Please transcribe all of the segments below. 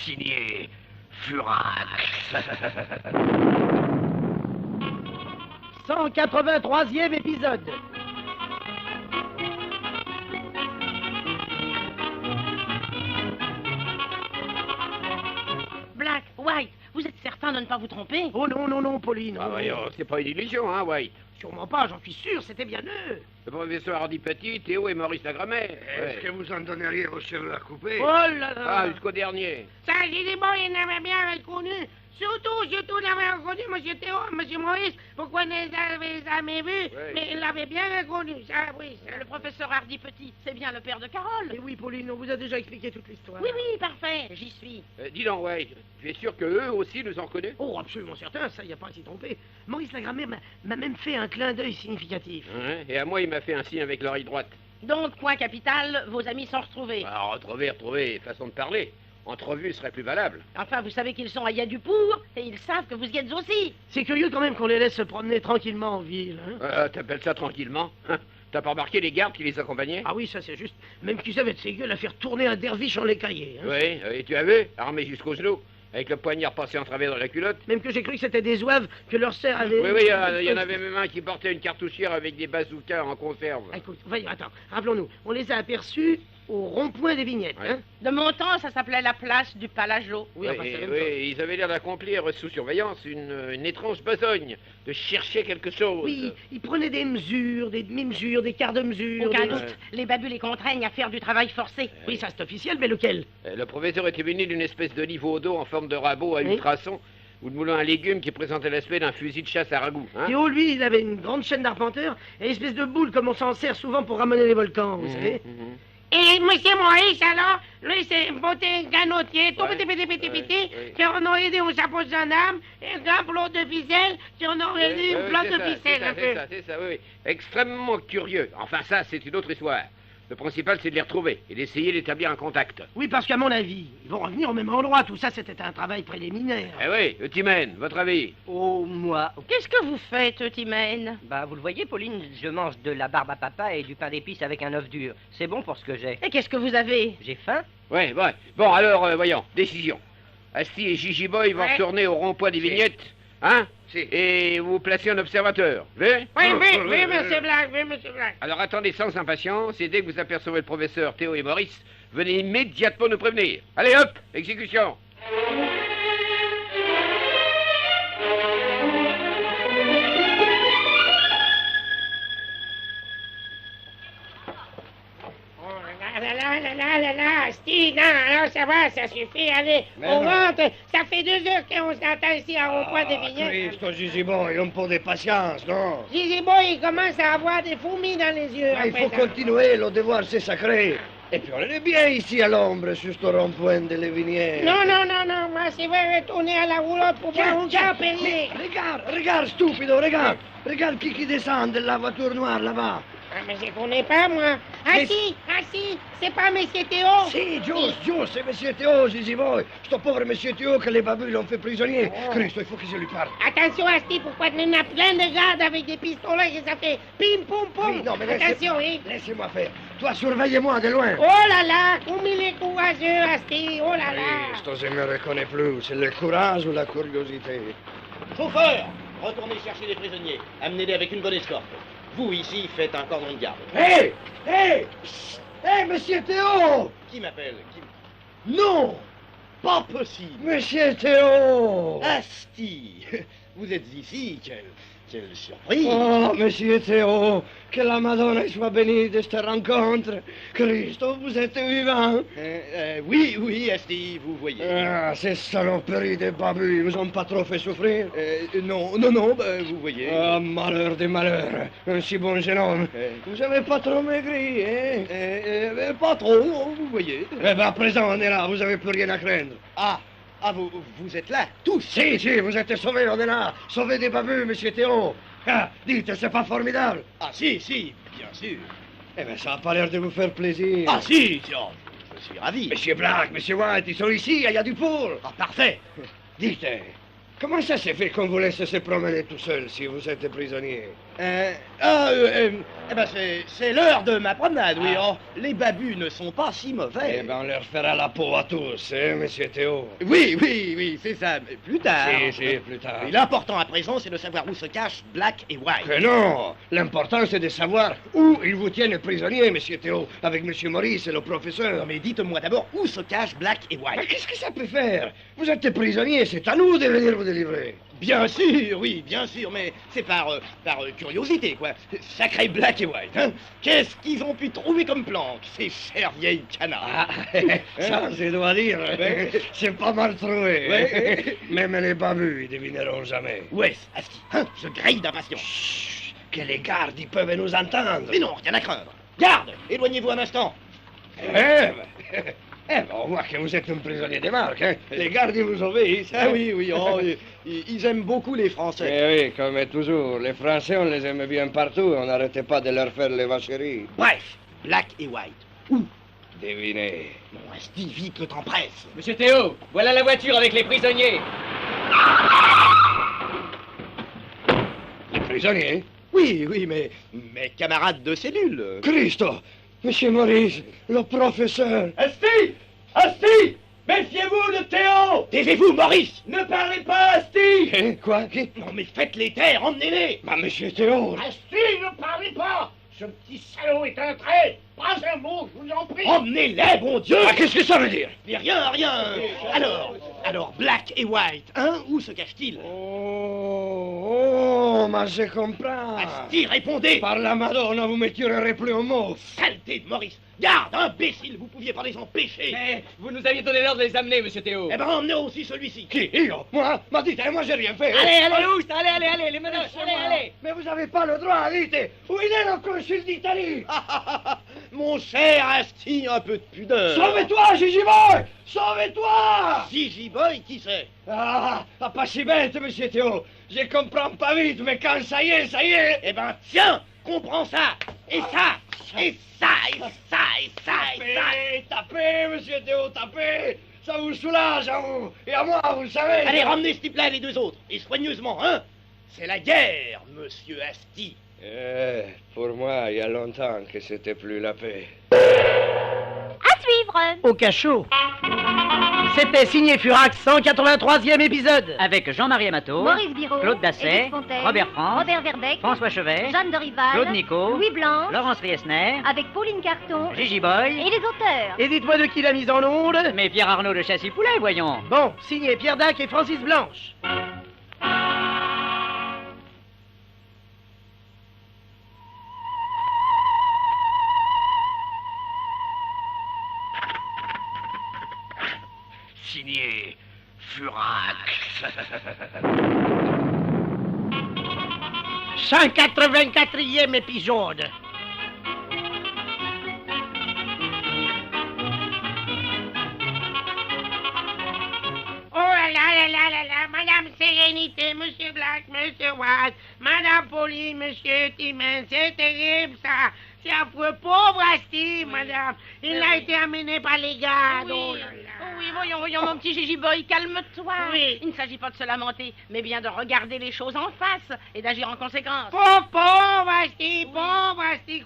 Signé Furax. 183e épisode. Black, White, vous êtes certain de ne pas vous tromper? Oh non, non, non, Pauline. Ah voyons, c'est pas une illusion, hein, White. Sûrement pas, j'en suis sûr, c'était bien eux. Le professeur Hardy Petit, Théo et Maurice Lagrammet. Est-ce que vous en donneriez vos cheveux à couper? Oh là là. Ah, jusqu'au dernier. Ça, j'ai dit bon, il n'avait bien reconnu. Surtout, l'avait reconnu, monsieur Théo, monsieur Maurice. Pourquoi ne les avez jamais vus? Oui. Mais il l'avait bien reconnu, ça, oui. Ça. Le professeur Hardy Petit, c'est bien le père de Carole. Et oui, Pauline, on vous a déjà expliqué toute l'histoire. Oui, oui, parfait, j'y suis. Dis donc, White, tu es sûr que eux aussi nous ont connus? Oh, absolument certain, ça, y a pas à s'y tromper. Maurice Lagrammet m'a même fait un clin d'œil significatif. Hein? Et à moi, il m'a fait un signe avec l'oreille droite. Donc, point capital, vos amis sont retrouvés. Ah, retrouver, façon de parler. Entrevue serait plus valable. Enfin, vous savez qu'ils sont à Yadupour, et ils savent que vous y êtes aussi. C'est curieux quand même qu'on les laisse se promener tranquillement en ville. Hein. T'appelles ça tranquillement, hein? T'as pas remarqué les gardes qui les accompagnaient? Ah oui, ça c'est juste. Même qu'ils avaient de ses gueules à faire tourner un derviche en l'écaillé. Hein. Oui, et tu as vu? Armé jusqu'aux genoux, avec le poignard passé en travers de la culotte. Même que j'ai cru que c'était des zouaves que leur sœur avait... Oui, il y en avait même un qui portait une cartouchière avec des bazookas en conserve. Ah, écoute, voyons, attends, rappelons-nous. On les a aperçus au rond-point des vignettes, Ouais. hein. De mon temps, ça s'appelait la place du Palajot. Oui, enfin, c'est la même chose. oui, ils avaient l'air d'accomplir sous surveillance une étrange besogne, de chercher quelque chose. Oui, ils prenaient des mesures, des demi-mesures, des quarts de mesure. Aucun des- doute, les babus les contraignent à faire du travail forcé. Oui, ça c'est officiel, mais lequel? Le professeur était muni d'une espèce de niveau d'eau en forme de rabot à Oui. ultrasons, ou de moulin à légumes qui présentait l'aspect d'un fusil de chasse à ragoût. Hein? Théo, lui, il avait une grande chaîne d'arpenteur et une espèce de boule comme on s'en sert souvent pour ramener les volcans, vous savez. Mhm. Et monsieur Maurice, alors, lui, c'est beauté ganotier, tout Ouais, petit, ouais. qui en aurait dit au chapeau de gendarme, et un grand plot de ficelle, qui en aurait dit une plot de ficelle, un peu. C'est ça, oui. Extrêmement curieux. Enfin, ça, c'est une autre histoire. Le principal, c'est de les retrouver et d'essayer d'établir un contact. Oui, parce qu'à mon avis, ils vont revenir au même endroit. Tout ça, c'était un travail préliminaire. Eh oui, Timène, votre avis? Oh, moi. Qu'est-ce que vous faites, Timène? Bah, vous le voyez, Pauline, je mange de la barbe à papa et du pain d'épices avec un œuf dur. C'est bon pour ce que j'ai. Et qu'est-ce que vous avez? J'ai faim. Ouais. Bon, alors, voyons, décision. Asti et Gigi Boy vont Ouais. retourner au rond-point des Si. vignettes, hein? Si. Et vous placez un observateur, vous voyez? Oui, monsieur Black, oui, monsieur Black. Alors attendez sans impatience, et dès que vous apercevez le professeur Théo et Maurice, venez immédiatement nous prévenir. Allez hop, exécution. Oh là, Steve, non, alors ça va, ça suffit, allez, on rentre. Ça fait 2 heures qu'on s'attend ici à rond-point des vignettes. Cristo, Gigi Boy, un peu de patience, non? Gigi Boy, il commence à avoir des fourmis dans les yeux. Mais il faut après ça. continuer, le devoir c'est sacré. Et puis on est bien ici à l'ombre, sur ce rond-point de Lévinière. Non, moi, c'est vrai, retourner à la roulotte pour boire un grand Perrier. Regarde, stupido, regarde. Regarde qui descend de la voiture noire là-bas. Ah, mais je connais pas, moi. Ah Mais- si, c'est pas Monsieur Théo. Si, juste, c'est Monsieur Théo, Gigi Boy. Ce pauvre Monsieur Théo que les babus l'ont fait prisonnier. Cristo, il faut que je lui parle. Attention, Asti, pourquoi il y en a plein de gardes avec des pistolets et ça fait pim, poum, poum. Oui, non, mais attention, hein. laissez-moi faire. Toi, surveillez-moi de loin. Oh là là, comme il est courageux, Asti, oh là là. Cristo, je me reconnais plus. C'est le courage ou la curiosité? Chauffeur, retournez chercher les prisonniers. Amenez-les avec une bonne escorte. Vous, ici, faites un cordon de garde. Hé, Monsieur Théo! Qui m'appelle? Non! Pas possible. Monsieur Théo! Asti, vous êtes ici, quelle surprise. Oh, Monsieur Théo, que la Madonna soit bénie de cette rencontre. Cristo, vous êtes vivant. Oui, Asti, vous voyez. Ah, ces saloperies de babus, ils vous ont pas trop fait souffrir? Non, vous voyez. Ah, malheur des malheurs, un si bon jeune homme. Vous avez pas trop maigri, hein? Pas trop, vous voyez. Eh ben, à présent, on est là, vous avez plus rien à craindre. Vous êtes là, tous. Si, vous êtes sauvés, on est là. Sauvés des babus, Monsieur Théo. Ah, dites, c'est pas formidable? Ah, si, bien sûr. Eh ben, ça a pas l'air de vous faire plaisir. Ah, si, je suis ravi. Monsieur Black, Monsieur White, ils sont ici, il y a du pour. Ah, parfait. Dites, comment ça s'est fait qu'on vous laisse se promener tout seul si vous êtes prisonnier? Eh ben c'est l'heure de ma promenade, oui. Oh, les babus ne sont pas si mauvais. Eh ben, on leur fera la peau à tous, hein, monsieur Théo? Oui, c'est ça. Mais plus tard. Si, plus tard. Et l'important à présent, c'est de savoir où se cachent Black et White. Que non! L'important, c'est de savoir où ils vous tiennent prisonnier, monsieur Théo, avec monsieur Maurice et le professeur. Non, mais dites-moi d'abord où se cachent Black et Mais White. qu'est-ce que ça peut faire? Vous êtes prisonnier, c'est à nous de venir vous délivrer. Bien sûr, oui, bien sûr, mais c'est par curiosité, quoi. Sacré Black et White, hein. Qu'est-ce qu'ils ont pu trouver comme planque, ces chères vieilles canards? Ça, je dois dire, c'est pas mal trouvé. Ouais. Même les babus, ils devineront jamais. Où est-ce, Asti, hein? Je grille d'impatience. Chut, que les gardes, ils peuvent nous entendre. Mais non, rien à craindre. Garde, éloignez-vous un instant. On voit que vous êtes un prisonnier de marque, hein. Les gardes, ils vous obéissent. Ah oui, oh, ils aiment beaucoup les Français. Eh oui, comme toujours. Les Français, on les aime bien partout. On n'arrêtait pas de leur faire les vacheries. Bref, Black et White. Où? Devinez. Non, Asti, vite, le temps presse. Monsieur Théo, voilà la voiture avec les prisonniers. Les prisonniers? Oui, mais mes camarades de cellule. Christo! Monsieur Maurice, le professeur. Asti! Asti! Méfiez-vous de Théo! Taisez-vous, Maurice! Ne parlez pas, Asti! Hein, quoi? Qui? Non, mais faites-les taire, emmenez-les! Bah, monsieur Théo. Asti, ne parlez pas. Ce petit salaud est un trait. Pas un mot, je vous en prie. Emmenez-les, bon Dieu! Ah, qu'est-ce que ça veut dire? Mais rien! Alors, Black et White, hein? Où se cachent-ils? Mais je comprends. Asti, répondez! Par la Madonna, vous me tuerez plus au mot. Saleté de Maurice! Garde, imbécile, vous pouviez pas les empêcher! Mais vous nous aviez donné l'ordre de les amener, monsieur Théo. Eh ben, emmenez aussi celui-ci! Qui? Io? Moi? Ma dites, moi j'ai rien fait. Allez, où ça? Allez, les menottes, allez. Mais vous avez pas le droit, dites. Où il est le consul d'Italie? Mon cher Asti, un peu de pudeur! Sauve-toi, Gigi Boy! Sauve-toi! Gigi Boy, qui c'est? Pas si bête, monsieur Théo. Je comprends pas vite, mais quand ça y est. Eh ben, tiens, comprends ça! Et ça! Et ça! Et ça! Et ça! Et ça! Tapez, monsieur Théo, tapez! Ça vous soulage à vous et à moi, vous le savez. Allez, ramenez ce type-là et les deux autres, et soigneusement, hein? C'est la guerre, monsieur Asti. Pour moi, il y a longtemps que c'était plus la paix. À suivre. Au cachot. C'était signé Furax, 183e épisode. Avec Jean-Marie Amato, Maurice Biraud, Claude Dasset, Edith Fontaine, Robert France, Robert Verbeck, François Chevet, Jeanne Dorival, Claude Nico, Louis Blanche, Laurence Riesner, avec Pauline Carton Gigi Boy, et les auteurs. Et dites-moi de qui la mise en onde? mais Pierre Arnaud de Châssis-Poulet, voyons. Bon, signé Pierre Dac et Francis Blanche. Signé Furax. 184e épisode. Oh là, Madame Sérénité, Monsieur Black, Monsieur White, Madame Pauline, Monsieur Timmins, c'est terrible ça. C'est affreux, pauvre Asti, madame. Il a été amené par les gardes. Oh là là. Oui, voyons, mon petit Gigi Boy, calme-toi. Oui. Il ne s'agit pas de se lamenter, mais bien de regarder les choses en face et d'agir en conséquence. Pauvre Asti,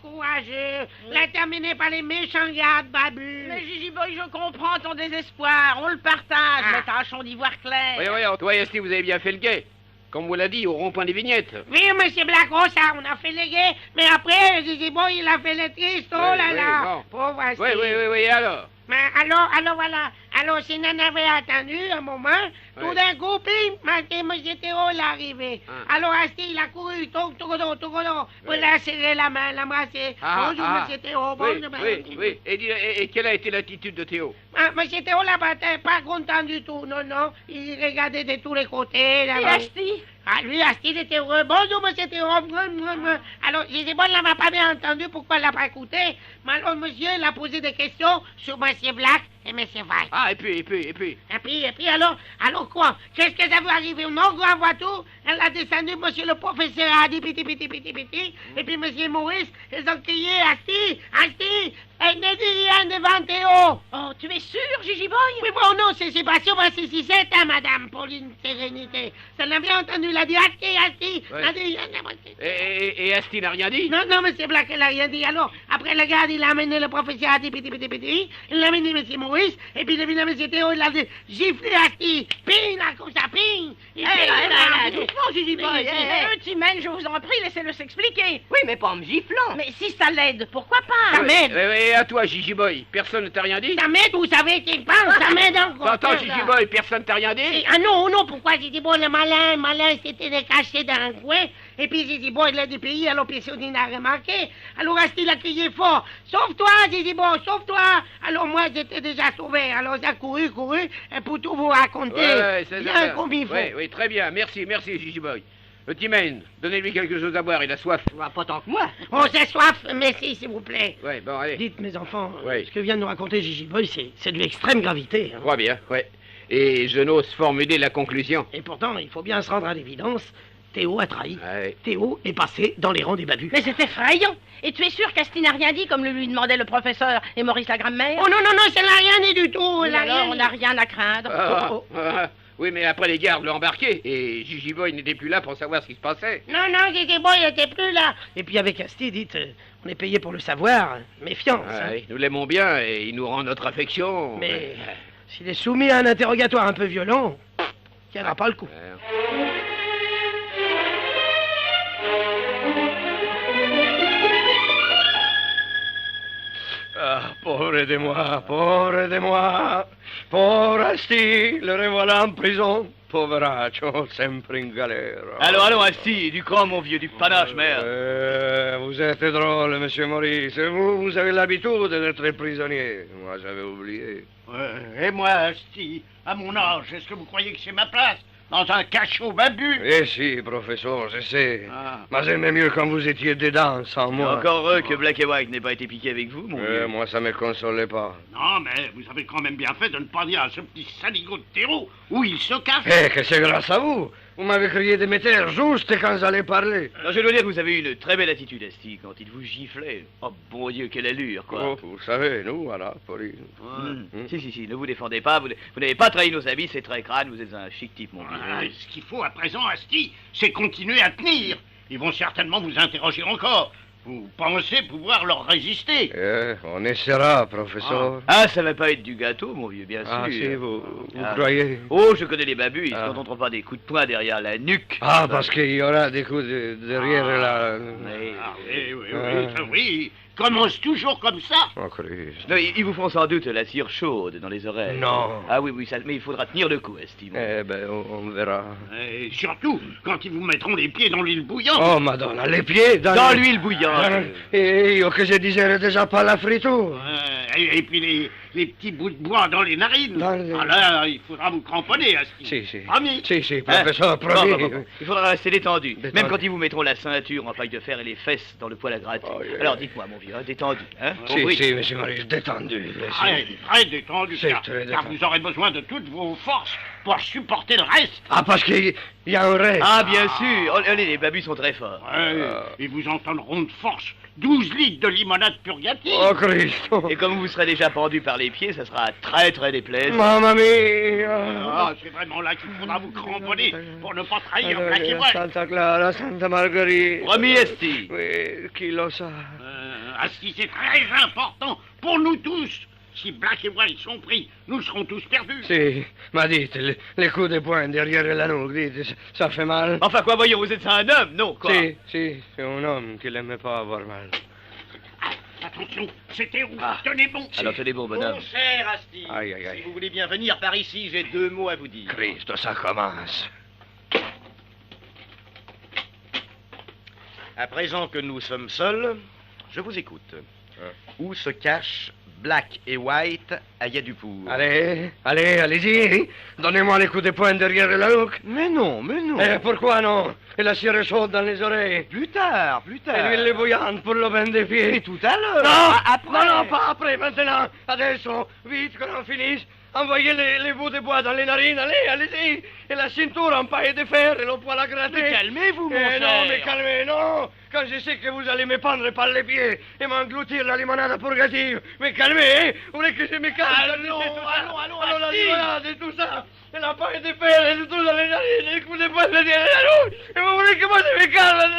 courageux. Il a été amené par les méchants gardes babus. Mais Gigi Boy, je comprends ton désespoir, on le partage, mais tâchons d'y voir clair. Voyons, toi et Asti, vous avez bien fait le guet. Comme vous l'a dit, au rond-point des vignettes. Oui, monsieur Black, oh ça, on a fait les gays, mais après, Gigi Boy, il a fait les tristes, oh là Oui, là. bon. Pauvre Asti. Oui, et alors? Mais alors voilà. Alors, si Nan avait attendu un moment, tout Oui. d'un coup, pim, monsieur Théo est arrivé. Ah. Alors, Asti, il a couru, tout pour la serrer la main, l'embrasser. Bonjour, monsieur Théo, bonjour. Oui. Et quelle a été l'attitude de Théo? Ah, monsieur Théo, là-bas, t'es pas content du tout, non. Il regardait de tous les côtés, Et là-bas. Asti? Ah, lui, Asti, il était heureux. Bonjour, monsieur Théo. Alors, Gisibon ne l'a pas bien entendu, pourquoi il l'a pas écouté. Mais alors, monsieur, il a posé des questions sur monsieur Black monsieur White. Ah, et puis. Et puis, alors quoi? Qu'est-ce que ça veut arriver? On envoie voiture, elle a descendu, monsieur le professeur a dit piti, et puis monsieur Maurice, ils ont crié, Asti, elle ne dit rien devant Théo. Oh, tu es sûr, Gigi Boy? Oui, bon, non, c'est pas sûr, c'est si c'est, hein, madame Pauline Sérénité. Ça l'a bien entendu, elle a dit Asti, Ouais. elle a dit rien devant Théo. Et Asti n'a rien dit? Non, monsieur Black, elle a rien dit. Alors, après le garde, il a amené le professeur a dit piti, il a amené monsieur Maurice, et puis il a amené monsieur Théo, il a dit giflé Asti, ping, là, comme ça, ping. Doucement, Gigi Boy. Timène, je vous en prie, laissez-le s'expliquer. Oui, mais pas en me giflant. Mais si ça l'aide, pourquoi pas? Ça m'aide. Et à toi, Gigi Boy, personne ne t'a rien dit? Ça m'aide, vous savez, qu'il parle, ça m'aide encore. T'entends, Gigi Boy, personne t'a rien dit? Ah non, pourquoi j'ai dit, bon, le malin, c'était de cacher dans un coin, et puis j'ai dit, bon, il a du pays, alors puis il n'a remarqué. Alors Asti il a crié fort, sauve-toi, j'ai dit, bon, sauve-toi. Alors moi, j'étais déjà sauvé, alors j'ai couru, et pour tout vous raconter, Ouais, c'est bien ça. comme il faut. Oui, très bien, merci, Gigi Boy. Le Timène, donnez-lui quelque chose à boire, il a soif. Pas tant que moi. Oh, j'ai soif, merci, s'il vous plaît. Ouais, bon, allez. Dites, mes enfants, Oui. ce que vient de nous raconter Gigi Boy, c'est de l'extrême gravité. Je hein. crois bien, ouais. Et je n'ose formuler la conclusion. Et pourtant, il faut bien se rendre à l'évidence, Théo a trahi. Ouais. Théo est passé dans les rangs des babus. Mais c'est effrayant. Et tu es sûr qu'Asti n'a rien dit, comme le lui demandait le professeur et Maurice la grammaire? Oh non, ça n'a rien dit du tout. Oui, elle a alors, rien on dit. n'a rien à craindre. Oui, mais après les gardes l'ont embarqué, et Gigi Boy n'était plus là pour savoir ce qui se passait. Non, Gigi Boy, il était plus là. Et puis avec Asti, dites, on est payé pour le savoir. Méfiance. hein. Ouais, nous l'aimons bien, et il nous rend notre affection. Mais s'il est soumis à un interrogatoire un peu violent, il tiendra pas le coup. Ah, pauvre de moi, pauvre Asti, le revoilà en prison. Poveraccio, sempre in galera. Allons, Asti, du cran, mon vieux, du panache, merde. Vous êtes drôle, monsieur Maurice. Vous avez l'habitude d'être prisonnier. Moi, j'avais oublié. Et moi, Asti, à mon âge, est-ce que vous croyez que c'est ma place? Dans un cachot babu? Eh si, professeur, je sais. Ah. Mais j'aimais mieux quand vous étiez dedans, sans moi. Encore heureux que Black et White n'aient pas été piqués avec vous, mon vieux. Moi, ça me consolait pas. Non, mais vous avez quand même bien fait de ne pas dire à ce petit saligot de terreau où il se cache. Eh, que c'est grâce à vous. Vous m'avez crié de me taire juste quand j'allais parler. Alors, je dois dire que vous avez eu une très belle attitude, Asti, quand il vous giflait. Oh, bon Dieu, quelle allure, quoi. Oh, vous savez, nous, voilà, Pauline. Si, ne vous défendez pas, vous n'avez pas trahi nos amis, c'est très crâne, vous êtes un chic type, mon vieux. Ah, ce qu'il faut à présent, Asti, c'est continuer à tenir. Ils vont certainement vous interroger encore. Vous pensez pouvoir leur résister? On essaiera, professeur. Ah, ça va pas être du gâteau, mon vieux, bien sûr. Ah, si, vous Ah. croyez? Oh, je connais les babus, ils Ah. ne s'entendront pas des coups de poing derrière la nuque. Ah, parce qu'il y aura des coups derrière la... Mais- Ah, oui. Commence toujours comme ça. Oh, Christ. Non, ils vous font sans doute la cire chaude dans les oreilles. Non. Ah oui, mais il faudra tenir le coup, Esti. mon vieux. Eh ben, on verra. Et surtout, quand ils vous mettront les pieds dans l'huile bouillante. Oh, Madonna, les pieds dans... Dans l'huile bouillante. Et io che je disais déjà pas la friture. Et puis les petits bouts de bois dans les narines. Dans les- Ah là, il faudra vous cramponner, Asti. Si. Promis. Si, professeur, Hein? promis. Bon. Il faudra rester détendu. Détendu. Même quand ils vous mettront la ceinture en paille de fer et les fesses dans le poêle à gratter. Oh, yeah. Alors dites-moi, mon vieux, hein, détendu. Hein? Si, Compris? si, monsieur Maurice, détendu. Très détendu, C'est car, très car détendu. vous aurez besoin de toutes vos forces pour supporter le reste. Ah, parce qu'il y a un reste. Ah, bien sûr. Oh, allez, les babus sont très forts. Ils vous entendront de force 12 litres de limonade purgative. Oh, Christ. Et comme vous serez déjà pendu par les pieds, ça sera très très déplaisant. Mamma mia. Ah, c'est vraiment là qu'il faudra vous cramponner pour ne pas trahir Black et White. Santa Clara, Santa Margherita. Promis, Esti. Oui, qui lo sa. Asti, c'est très important pour nous tous. Si Black et White sont pris, nous serons tous perdus. Si, ma dites, les coups de poing derrière la nuque, dites, ça fait mal. Enfin, quoi, voyons, vous êtes un homme, non, quoi? Si, c'est un homme qui n'aimait pas avoir mal. Attention, c'était où? Tenez bon. Alors, tenez bon, bonhomme. Mon cher Asti, Aïe, aïe, aïe. si vous voulez bien venir par ici, j'ai 2 mots à vous dire. Christ, ça commence. À présent que nous sommes seuls, je vous écoute. Où se cache Black et White à Yadupur. Allez-y. Donnez-moi les coups de poing derrière la nuque. Mais non. Pourquoi non? Et la cire chaude dans les oreilles. Plus tard. Et l'huile bouillante pour le bain des pieds. Et tout à l'heure. Non, Après. non, pas après, maintenant. Adesso, vite qu'on en finisse. Envoyez les bouts de bois dans les narines, allez-y. Et la ceinture en paille de fer et le poil à gratter. Mais calmez-vous, mon cher. Non, mais calmez, non. Quand je sais que vous allez me prendre par les pieds et m'engloutir la limonade purgative. Mais calmez, Vous voulez que je me calme? Allons, la Asti. limonade et tout ça. Et la paille de fer et tout dans les narines. Et les coups de poing derrière la nuque. Et vous voulez que moi je me calme?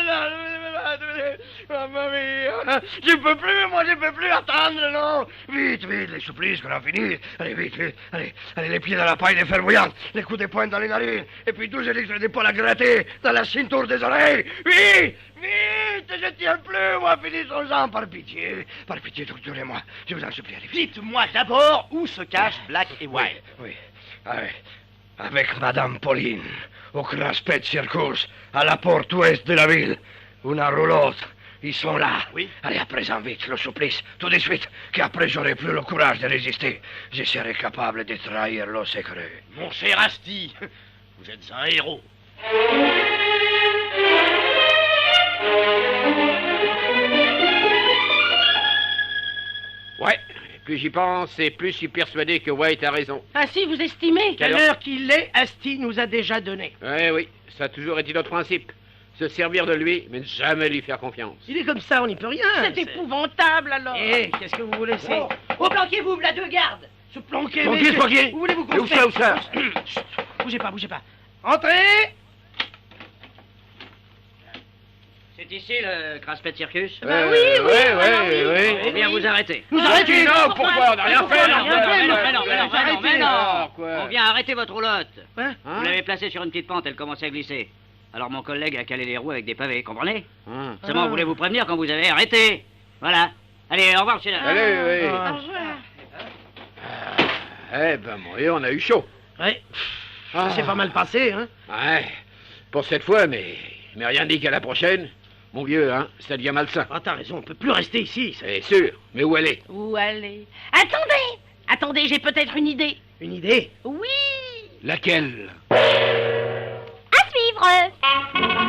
Mamma mia, je peux plus attendre, non. Vite, les supplices qu'on en finisse. Allez, vite, allez, les pieds dans la paille de fer bouillante, les coups de poing dans les narines, et puis 12 litres de poil à gratter dans la ceinture des oreilles. Vite, je tiens plus, moi, finissons-en, par pitié, torturez-moi, je vous en supplie, allez, vite. Dites-moi d'abord où se cachent Black et White. Oui, avec Madame Pauline, au Craspet Circus, à la porte ouest de la ville. Una roulotte. Ils sont là. Oui. Allez, à présent, vite, le supplice, tout de suite, qu'après j'aurai plus le courage de résister. Je serai capable de trahir le secret. Mon cher Asti, vous êtes un héros. Ouais, plus j'y pense et plus je suis persuadé que White a raison. Ah si, vous estimez? Quelle heure qu'il est, Asti nous a déjà donné. Oui, ça a toujours été notre principe. Se servir de lui, mais ne jamais lui faire confiance. Il est comme ça, on n'y peut rien. C'est épouvantable, alors. Qu'est-ce que vous voulez faire? Oh, planquez-vous, la deux gardes. Se planquer, Planquez, messieurs. planquez. Où voulez-vous Et qu'on où se ça, mette? où ça? Chut, bougez pas. Entrez. C'est ici le Craspet Circus? oui. On vient vous arrêter. Nous arrêtez, non, pourquoi? On n'a rien fait, Mais non. quoi. On vient arrêter votre roulotte. Hein? Vous l'avez placée sur une petite pente, elle commençait à glisser. Alors mon collègue a calé les roues avec des pavés, comprenez? Seulement, on voulait vous prévenir quand vous avez arrêté. Voilà. Allez, au revoir, monsieur. Allez, oui. Au revoir. Eh ben, on a eu chaud. Ouais. Ça s'est pas mal passé, hein? Ouais, pour cette fois, mais rien dit qu'à la prochaine. Mon vieux, hein, ça devient malsain. Ah, t'as raison, on peut plus rester ici. C'est sûr, mais où aller? Où aller? Attendez, j'ai peut-être une idée. Une idée? Oui. Laquelle? À suivre.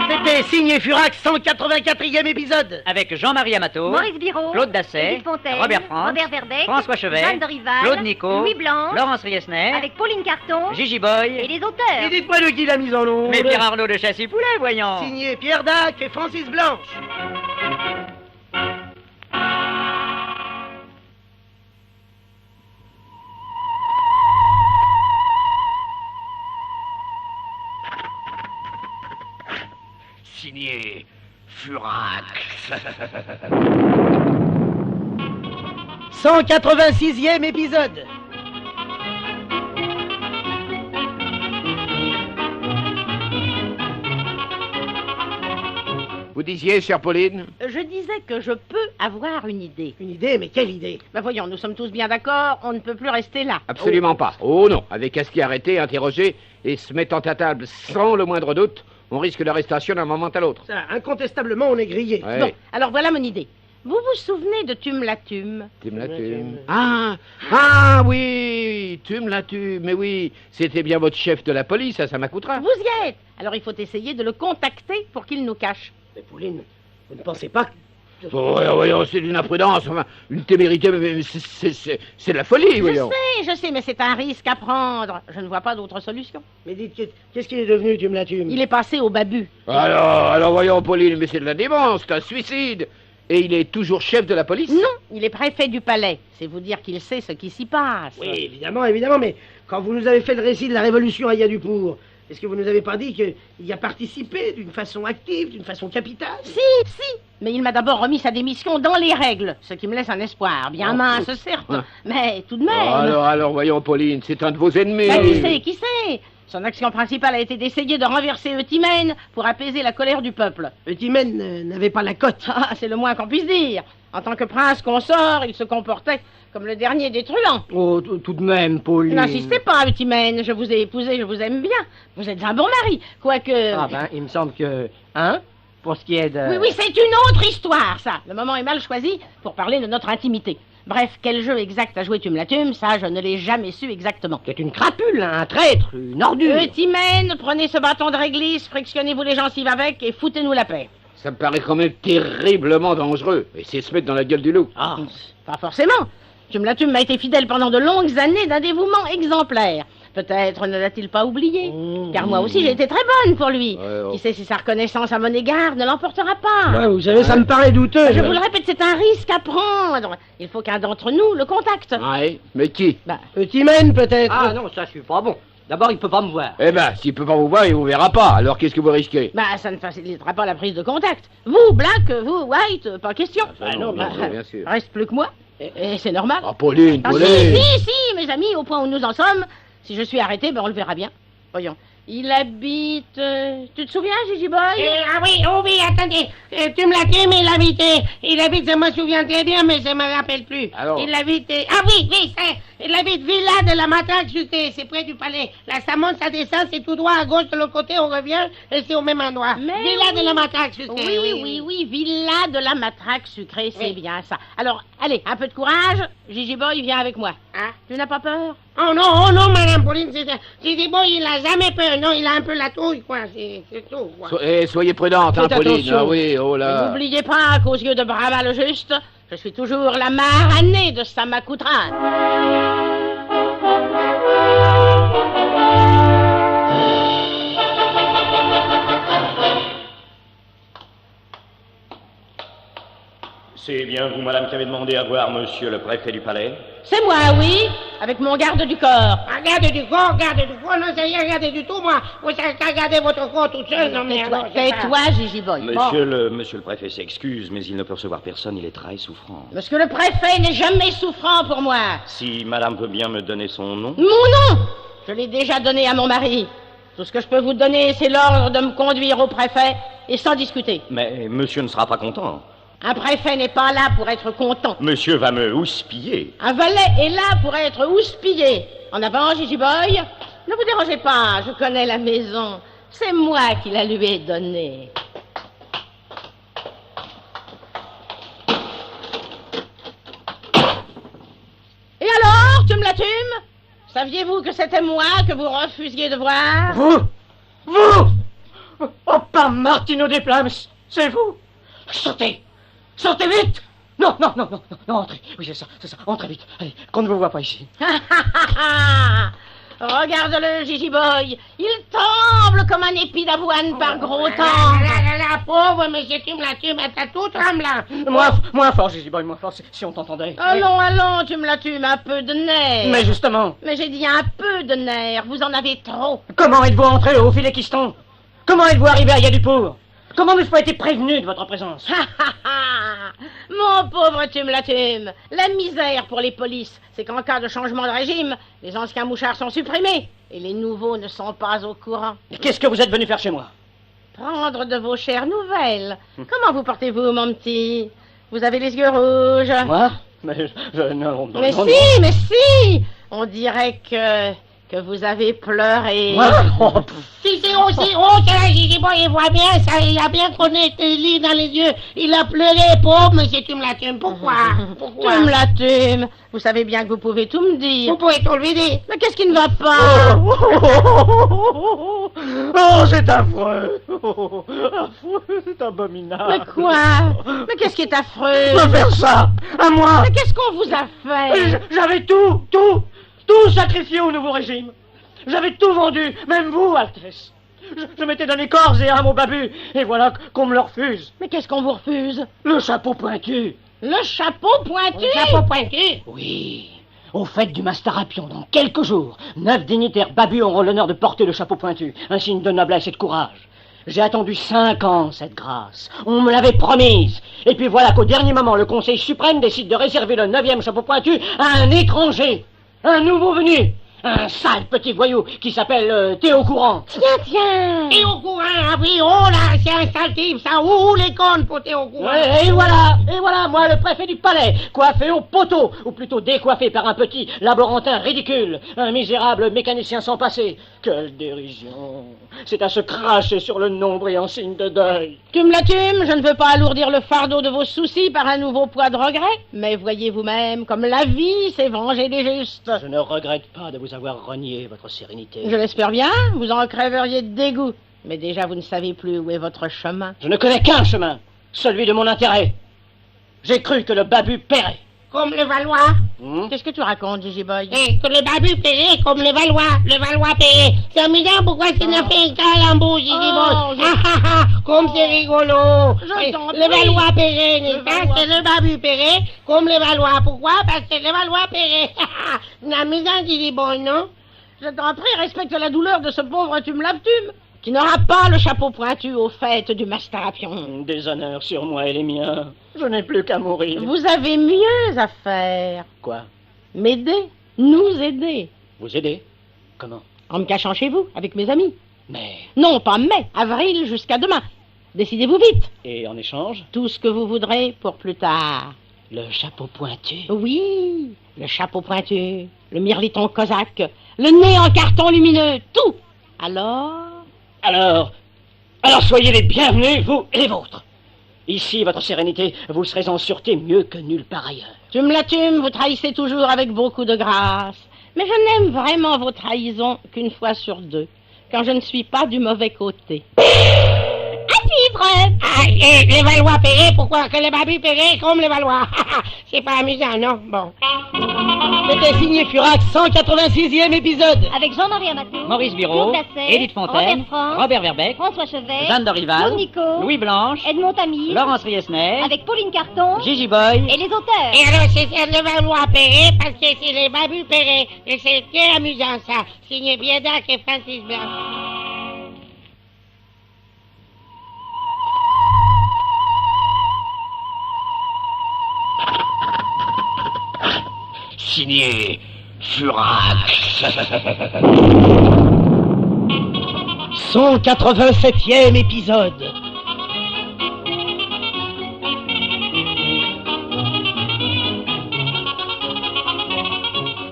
C'était Signé Furax, 184e épisode. Avec Jean-Marie Amato, Maurice Biraud, Claude Dasset, Edith Fontaine, Robert Franck, Robert Verbeck, François Chevet, Jeanne Dorival, Claude Nico, Louis Blanc, Laurence Riesner, avec Pauline Carton Gigi et Boy, les auteurs. Et dites-moi de qui la mise en onde? mais Pierre Arnaud de Châssis-Poulet, voyons. Signé Pierre Dac et Francis Blanche. Signé Furax. 186e épisode. Vous disiez, chère Pauline? Je disais que je peux avoir une idée. Une idée, mais quelle idée? Ben voyons, nous sommes tous bien d'accord, on ne peut plus rester là. Absolument pas. Oh non, avec Asti arrêté, interrogé et se mettant à table sans le moindre doute, on risque l'arrestation d'un moment à l'autre. Ça, incontestablement, on est grillé. Ouais. Bon, alors voilà mon idée. Vous vous souvenez de Tume la Tume? Tume la Tume. tume. Ah oui, Tume la tume, mais oui, c'était bien votre chef de la police, ça m'accoutera. Vous y êtes. Alors il faut essayer de le contacter pour qu'il nous cache. Mais Pauline, vous ne pensez pas que... Voyons, c'est d'une imprudence, enfin, une témérité, mais c'est de la folie, voyons. Je sais, mais c'est un risque à prendre. Je ne vois pas d'autre solution. Mais dites, qu'est-ce qu'il est devenu, tu me la tues? Il est passé au babu. Alors voyons, Pauline, mais c'est de la démence, c'est un suicide. Et il est toujours chef de la police? Non, il est préfet du palais. C'est vous dire qu'il sait ce qui s'y passe. Oui, évidemment, mais quand vous nous avez fait le récit de la révolution à Yadupur, est-ce que vous nous avez pas dit qu'il y a participé d'une façon active, d'une façon capitale? Si. Mais il m'a d'abord remis sa démission dans les règles, ce qui me laisse un espoir. Bien mince, certes, mais tout de même. Alors, voyons, Pauline, c'est un de vos ennemis. Bah, qui sait Son action principale a été d'essayer de renverser Eutimène pour apaiser la colère du peuple. Eutimène n'avait pas la cote. Ah, c'est le moins qu'on puisse dire. En tant que prince consort, il se comportait comme le dernier des truands. Oh, tout de même, Pauline. N'insistez pas, Eutimène. Je vous ai épousé, je vous aime bien. Vous êtes un bon mari, quoique... Ah ben, il me semble que... Hein? Pour ce qui est de... Oui, c'est une autre histoire, ça. Le moment est mal choisi pour parler de notre intimité. Bref, quel jeu exact a joué Tumlatum, ça, je ne l'ai jamais su exactement. C'est une crapule, un traître, une ordure. Petit mène, prenez ce bâton de réglisse, frictionnez-vous les gencives avec et foutez-nous la paix. Ça me paraît quand même terriblement dangereux. Et c'est se mettre dans la gueule du loup. Ah, pas forcément. Tumlatum m'a été fidèle pendant de longues années d'un dévouement exemplaire. Peut-être ne l'a-t-il pas oublié, car moi aussi j'ai été très bonne pour lui. Qui sait si sa reconnaissance à mon égard ne l'emportera pas. Ouais, vous savez, ça me paraît douteux. Je vous le répète, c'est un risque à prendre. Il faut qu'un d'entre nous le contacte. Ouais, mais qui? Petit mène, peut-être. Ah non, ça je suis pas bon. D'abord, il peut pas me voir. Eh ben, s'il peut pas vous voir, il vous verra pas. Alors qu'est-ce que vous risquez? Ça ne facilitera pas la prise de contact. Vous, Black, vous, White, pas question. Non, bien sûr. Reste plus que moi. Et c'est normal. Ah, Pauline, Ah, Pauline. si, mes amis, au point où nous en sommes. Si je suis arrêté, on le verra bien. Voyons. Il habite... tu te souviens, Gigi Boy? Ah oui, oh oui, attendez. Tumlatum, il habite, je me souviens très bien, mais je me rappelle plus. Alors? Il habite... Ah oui, il habite Villa de la Matraque Sucrée, c'est près du palais. Là, ça monte, ça descend, c'est tout droit à gauche, de l'autre côté, on revient, et c'est au même endroit. Villa de la Matraque Sucrée. Oui, Villa de la Matraque Sucrée, c'est bien ça. Alors, allez, un peu de courage. Gigi Boy, viens avec moi. Hein? Tu n'as pas peur? Oh non, Madame Pauline, Gigi Boy, il a jamais peur. Non, il a un peu la trouille, quoi, c'est tout, quoi. Soyez prudente, hein, Faites Pauline. attention. Ah oui, oh là. N'oubliez pas qu'aux yeux de Brava le Juste, je suis toujours la Maranée de Samakoutra. C'est bien vous, madame, qui avez demandé à voir monsieur le préfet du palais? C'est moi, oui, avec mon garde du corps. Garde du corps, non, c'est rien regardé du tout, moi. Vous savez qu'à garder votre corps toute seule, non, mais alors, c'est pas- Tais-toi, Gigi Boy. Monsieur le préfet s'excuse, mais il ne peut recevoir personne, il est très souffrant. Monsieur le préfet n'est jamais souffrant pour moi. Si madame veut bien me donner son nom? Mon nom, je l'ai déjà donné à mon mari. Tout ce que je peux vous donner, c'est l'ordre de me conduire au préfet, et sans discuter. Mais monsieur ne sera pas content. Un préfet n'est pas là pour être content. Monsieur va me houspiller. Un valet est là pour être houspillé. En avant, Gigi Boy. Ne vous dérangez pas, je connais la maison. C'est moi qui la lui ai donnée. Et alors, Tumlatum? Saviez-vous que c'était moi que vous refusiez de voir? Vous Oh, pas Martino des Plames, c'est vous? Sortez! Sortez vite! Non, entrez. Oui, c'est ça, entrez vite. Allez, qu'on ne vous voit pas ici. Regarde-le, Gigi Boy. Il tremble comme un épi d'avoine par gros temps. La pauvre monsieur Tumlatum, t'as tout tremblant. Moins fort, Gigi Boy, moins fort, si on t'entendait. Allons, Tumlatum, un peu de nerfs. Mais justement. Mais j'ai dit un peu de nerfs, vous en avez trop. Comment êtes-vous entré au filet Quiston? Comment êtes-vous arrivé à Yadipour? Comment n'ai-je pas été prévenu de votre présence? Mon pauvre Tumlatum, la misère pour les polices, c'est qu'en cas de changement de régime, les anciens mouchards sont supprimés et les nouveaux ne sont pas au courant. Qu'est-ce que vous êtes venu faire chez moi? Prendre de vos chères nouvelles. Comment vous portez-vous, mon petit? Vous avez les yeux rouges. Moi? Mais non. Mais si! On dirait que vous avez pleuré. Moi? Si c'est aussi haut que la Gigi Boy, il voit bien ça, il a bien connu tes lits dans les yeux. Il a pleuré, pauvre monsieur Tumlatum. Pourquoi? Tumlatum, vous savez bien que vous pouvez tout me dire. Vous pouvez tout lui dire. Mais qu'est-ce qui ne va pas? Oh, c'est affreux! Affreux, c'est abominable. Mais quoi? Mais qu'est-ce qui est affreux? Me faire ça, à moi! Mais qu'est-ce qu'on vous a fait? J'avais tout sacrifié au nouveau régime. J'avais tout vendu, même vous, Altesse. Je m'étais donné corps et âme au babu, et voilà qu'on me le refuse. Mais qu'est-ce qu'on vous refuse? Le chapeau pointu. Le chapeau pointu? Le chapeau pointu? Oui. Au fait du Mastarapion, dans quelques jours, 9 dignitaires babus auront l'honneur de porter le chapeau pointu, un signe de noblesse et de courage. J'ai attendu 5 ans, cette grâce. On me l'avait promise. Et puis voilà qu'au dernier moment, le Conseil suprême décide de réserver le 9e chapeau pointu à un étranger, un nouveau venu, un sale petit voyou qui s'appelle Théo Courant. Tiens. Et au courant, ah oui, oh là, c'est un sale type, ça, ouh, les connes pour Théo Courant. Et voilà, moi, le préfet du palais, coiffé au poteau, ou plutôt décoiffé par un petit laborantin ridicule, un misérable mécanicien sans passé. Quelle dérision! C'est à se cracher sur le nombril en signe de deuil. Tume la tume, je ne veux pas alourdir le fardeau de vos soucis par un nouveau poids de regret, mais voyez vous-même comme la vie s'est vengée des justes. Je ne regrette pas de vous avoir renié votre sérénité. Je l'espère bien, vous en crèveriez de dégoût. Mais déjà, vous ne savez plus où est votre chemin. Je ne connais qu'un chemin, celui de mon intérêt. J'ai cru que le Babu paierait. Comme le Valois. Qu'est-ce que tu racontes, Gigi Boy? Que le Babu paierait comme le Valois paierait. C'est amusant, pourquoi tu n'as fait un calembour, Gigi Boy? Comme c'est rigolo. Le Valois paierait, n'est-ce pas? C'est le Babu paierait comme le Valois. Pourquoi? Parce que le Valois paierait. C'est amusant, Gigi Boy, non? Je t'en prie, respecte la douleur de ce pauvre tume-lave-tume, qui n'aura pas le chapeau pointu aux fêtes du Mastarapion. Des honneurs sur moi et les miens. Je n'ai plus qu'à mourir. Vous avez mieux à faire. Quoi? M'aider, nous aider. Vous aider? Comment? En me cachant chez vous, avec mes amis. Mais... Non, pas mai, avril jusqu'à demain. Décidez-vous vite. Et en échange? Tout ce que vous voudrez pour plus tard. Le chapeau pointu? Oui, le chapeau pointu, le mirliton cosaque, le nez en carton lumineux, tout. Alors, soyez les bienvenus, vous et les vôtres. Ici, votre sérénité, vous serez en sûreté mieux que nulle part ailleurs. Tume la tume, vous trahissez toujours avec beaucoup de grâce. Mais je n'aime vraiment vos trahisons qu'une fois sur deux, quand je ne suis pas du mauvais côté. À suivre! Les Valois paieront, pourquoi que les Babu paieront comme les Valois? C'est pas amusant, non? Bon. C'était signé Furax, 186e épisode. Avec Jean-Marie Amatou, Maurice Biraud, Édith Fontaine, Robert Verbeck, François Chevet, Jeanne Dorival, Claude Nico, Louis Blanche, Edmond Tamir, Laurence Riesner, avec Pauline Carton, Gigi Boy et les auteurs. Et alors, c'est les Valois paieront parce que c'est les Babu paieront. Et c'est très amusant, ça. Signé Biedac et Francis Blanc. Signé Furax. 187e épisode.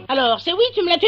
Alors, c'est oui, tume la tume?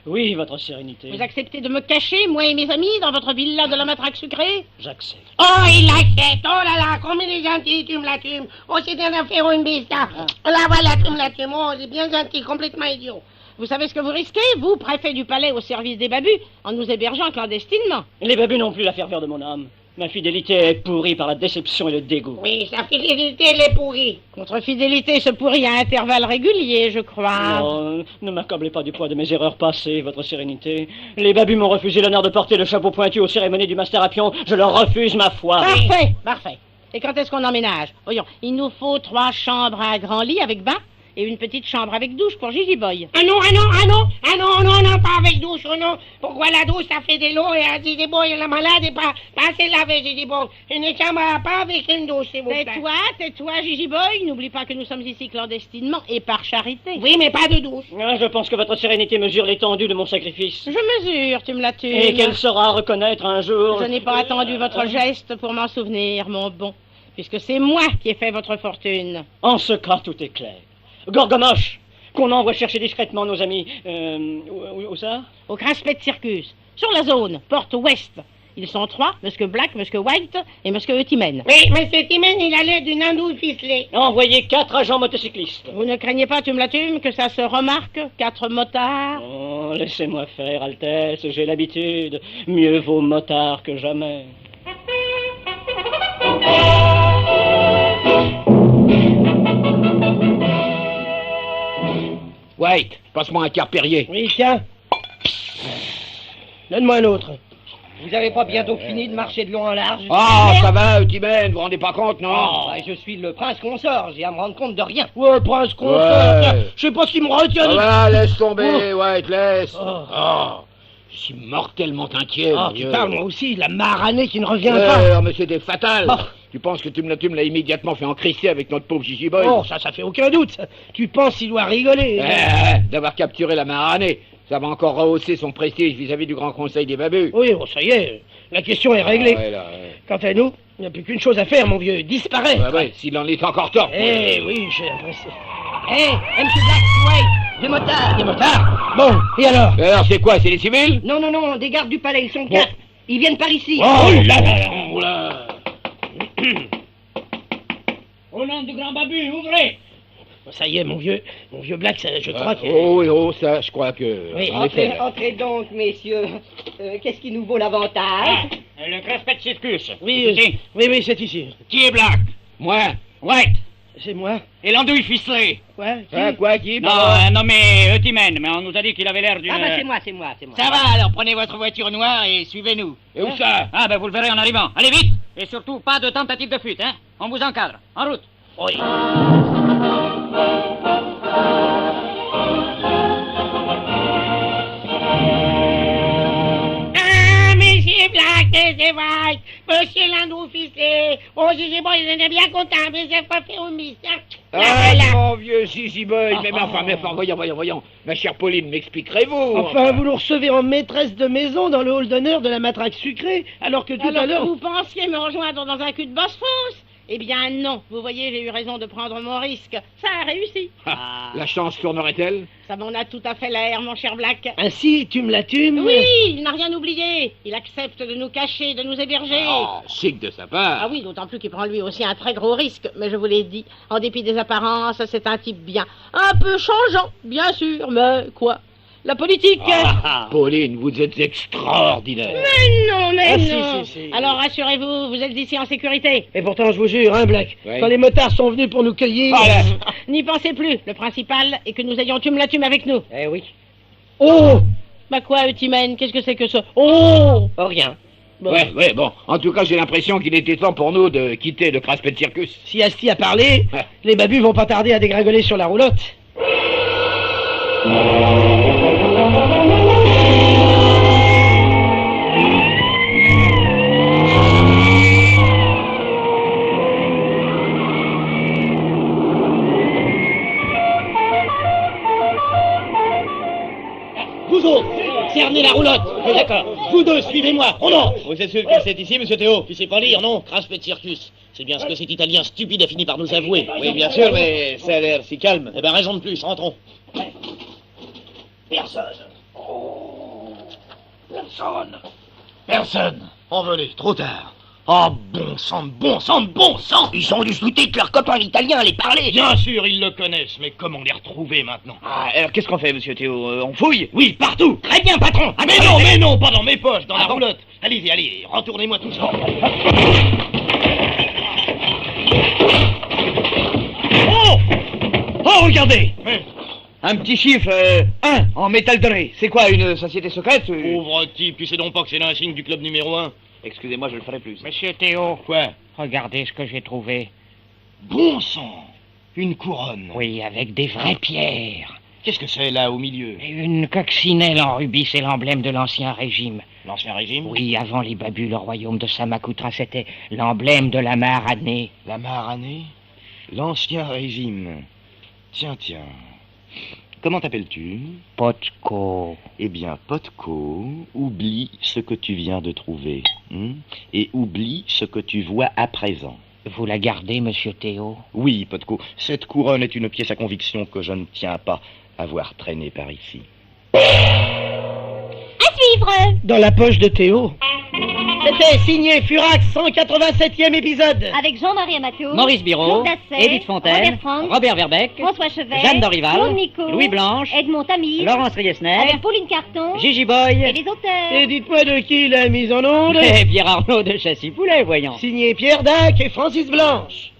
Oui, votre sérénité. Vous acceptez de me cacher, moi et mes amis, dans votre villa de la matraque sucrée? J'accepte. Oh, il l'accepte. Oh là là, comme il est gentil, tume la tume. Oh, c'est un affaire ou une bise, ça. Oh là, voilà, tume la tume. Oh, il est bien gentil, complètement idiot. Vous savez ce que vous risquez, vous, préfet du palais au service des babus, en nous hébergeant clandestinement? Les babus n'ont plus la ferveur de mon âme. Ma fidélité est pourrie par la déception et le dégoût. Oui, sa fidélité, elle est pourrie. Votre fidélité se pourrit à intervalles réguliers, je crois. Non, ne m'accablez pas du poids de mes erreurs passées, votre sérénité. Les babus m'ont refusé l'honneur de porter le chapeau pointu aux cérémonies du Mastarapion. Je leur refuse ma foi. Parfait, parfait. Et quand est-ce qu'on emménage? Voyons, il nous faut 3 chambres à grand lit avec bain et une petite chambre avec douche pour Gigi Boy. Ah non, pas avec douche, oh non. Pourquoi la douche, ça fait de l'eau et à Gigi Boy, la malade, et pas assez laver, Gigi Boy. Une chambre pas avec une douche, s'il vous plaît. Tais-toi, Gigi Boy. N'oublie pas que nous sommes ici clandestinement et par charité. Oui, mais pas de douche. Je pense que votre sérénité mesure l'étendue de mon sacrifice. Je mesure, tu me l'as tué. Et qu'elle saura reconnaître un jour... Je n'ai pas attendu votre geste pour m'en souvenir, mon bon, puisque c'est moi qui ai fait votre fortune. En ce cas, tout est clair. Gorgomoche, qu'on envoie chercher discrètement nos amis. Où ça? Au Craspet Circus, sur la zone, porte ouest. Ils sont 3, Monsieur Black, Monsieur White et Monsieur Timen. Oui, Monsieur Timen, il a l'air d'une andouille ficelée. Envoyez 4 agents motocyclistes. Vous ne craignez pas, tume la tume, que ça se remarque? 4 motards? Oh, laissez-moi faire, Altesse, j'ai l'habitude. Mieux vaut motard que jamais. White, passe-moi un quart Perrier. Oui, tiens. Donne-moi un autre. Vous avez pas bientôt fini de marcher de long en large? Ça va, Timen, vous vous rendez pas compte, non? Je suis le prince consort, j'ai à me rendre compte de rien. Ouais, prince consort, tiens, je sais pas ce qui me retient. Voilà, laisse tomber, White, laisse. Je suis mortellement inquiet, mon Dieu. Putain, moi aussi, la maranée qui ne revient pas. Mais c'était fatal. Tu penses que Tume l'a immédiatement fait encrisser avec notre pauvre Gigi Boy? Oh, ça fait aucun doute. Tu penses qu'il doit rigoler? D'avoir capturé la maranée, ça va encore rehausser son prestige vis-à-vis du Grand Conseil des Babus. Oui, ça y est. la question est réglée. Ouais, là, Quant à nous, il n'y a plus qu'une chose à faire, mon vieux, disparaître. ouais, s'il en est encore temps. Eh oui, j'ai apprécié. M. Black, wait, des motards. Des motards? Bon, et alors? Et alors, c'est quoi? C'est les civils? Non, non, non, des gardes du palais, ils sont 4. Ils viennent par ici. Oh là là, oh là. Au nom du grand Babu, ouvrez! Ça y est, mon vieux Black, ça, je crois que... Oh, ça, je crois que... Oui, en effet, Entrez donc, messieurs. Qu'est-ce qui nous vaut l'avantage? Le Craspet Circus. Oui, oui, c'est ici. Qui est Black? Moi? White. C'est moi. Et l'andouille ficelée. Quoi? Quoi, qui? Non, un nommé Eutimène, mais on nous a dit qu'il avait l'air d'une... Ah bah c'est moi. Ça va, alors prenez votre voiture noire et suivez-nous. Et où ça? Ah ben vous le verrez en arrivant. Allez vite. Et surtout, pas de tentative de fuite, hein. On vous encadre. En route. Oui. Monsieur Black, c'est White, monsieur Landau ficelé. Oh, c'est bon, ils étaient bien contents, mais c'est pas fait au mystère. Mon vieux Sissy Boy, mais enfin, voyons. Ma chère Pauline, m'expliquerez-vous? Enfin, vous nous recevez en maîtresse de maison dans le hall d'honneur de la matraque sucrée, alors que tout à l'heure... Vous pensiez me rejoindre dans un cul de bosse fausse? Eh bien non, vous voyez, j'ai eu raison de prendre mon risque. Ça a réussi. La chance tournerait-elle? Ça m'en a tout à fait l'air, mon cher Black. Ainsi, tu me l'attumes? Oui, il n'a rien oublié. Il accepte de nous cacher, de nous héberger. Chic de sa part. Ah oui, d'autant plus qu'il prend lui aussi un très gros risque. Mais je vous l'ai dit, en dépit des apparences, c'est un type bien. Un peu changeant, bien sûr, mais quoi? La politique... Pauline, vous êtes extraordinaire. Mais non. Si. Alors rassurez-vous, vous êtes ici en sécurité. Et pourtant, je vous jure, hein, Black, Oui. quand les motards sont venus pour nous cueillir... N'y pensez plus. Le principal est que nous ayons tume-la-tume avec nous. Eh oui. Oh! Bah quoi, Eutimène? Qu'est-ce que c'est que ça? Oh! Rien. Bon. Ouais, bon. En tout cas, j'ai l'impression qu'il était temps pour nous de quitter le Craspet Circus. Si Asti a parlé, les babus vont pas tarder à dégringoler sur la roulotte. Vous autres, cernez la roulotte. D'accord. Vous deux, suivez-moi. Oh non. Vous êtes sûr que c'est ici, monsieur Théo? Tu sais pas lire, non? Craspet Circus. C'est bien ce que cet Italien stupide a fini par nous avouer. Oui, bien sûr, mais ça a l'air si calme. Eh ben, raison de plus, rentrons. Personne. Personne. En venez, trop tard. Oh, bon sang. Ils ont dû se douter que leur copain l'italien allait parler. Bien sûr, ils le connaissent, mais comment les retrouver maintenant? Alors, qu'est-ce qu'on fait, monsieur Théo? On fouille? Oui, partout. Très bien, patron. Mais non, pas dans mes poches, dans la roulotte. Allez, retournez-moi tout ça. Oh, regardez. Un petit chiffre, 1, en métal doré. C'est quoi, une société secrète? Pauvre type, tu sais donc pas que c'est l'insigne du club numéro 1. Excusez-moi, je le ferai plus. Monsieur Théo. Quoi? Regardez ce que j'ai trouvé. Bon sang. Une couronne. Oui, avec des vraies pierres. Qu'est-ce que c'est, là, au milieu? Et une coccinelle en rubis, c'est l'emblème de l'Ancien Régime. L'Ancien Régime? Oui, avant les babus, le royaume de Samakutra, c'était l'emblème de la Maranée. La Maranée? L'Ancien Régime. Tiens. Comment t'appelles-tu? Potko. Eh bien, Potko, oublie ce que tu viens de trouver. Et oublie ce que tu vois à présent. Vous la gardez, monsieur Théo? Oui, Potko. Cette couronne est une pièce à conviction que je ne tiens pas à voir traîner par ici. À suivre. Dans la poche de Théo. C'était signé Furax, 187e épisode. Avec Jean-Marie Amato, Maurice Biro, Claude Dasset, Edith Fontaine, Robert Frank, Robert Verbeck, François Chevet, Jeanne Dorival, Claude Nico, Louis Blanche, Edmond Tamis, Laurence Riesner, avec Pauline Carton, Gigi Boy, et les auteurs. Et dites-moi de qui la mise en onde? et Pierre Arnaud de Châssis-Poulet, voyons. Signé Pierre Dac et Francis Blanche.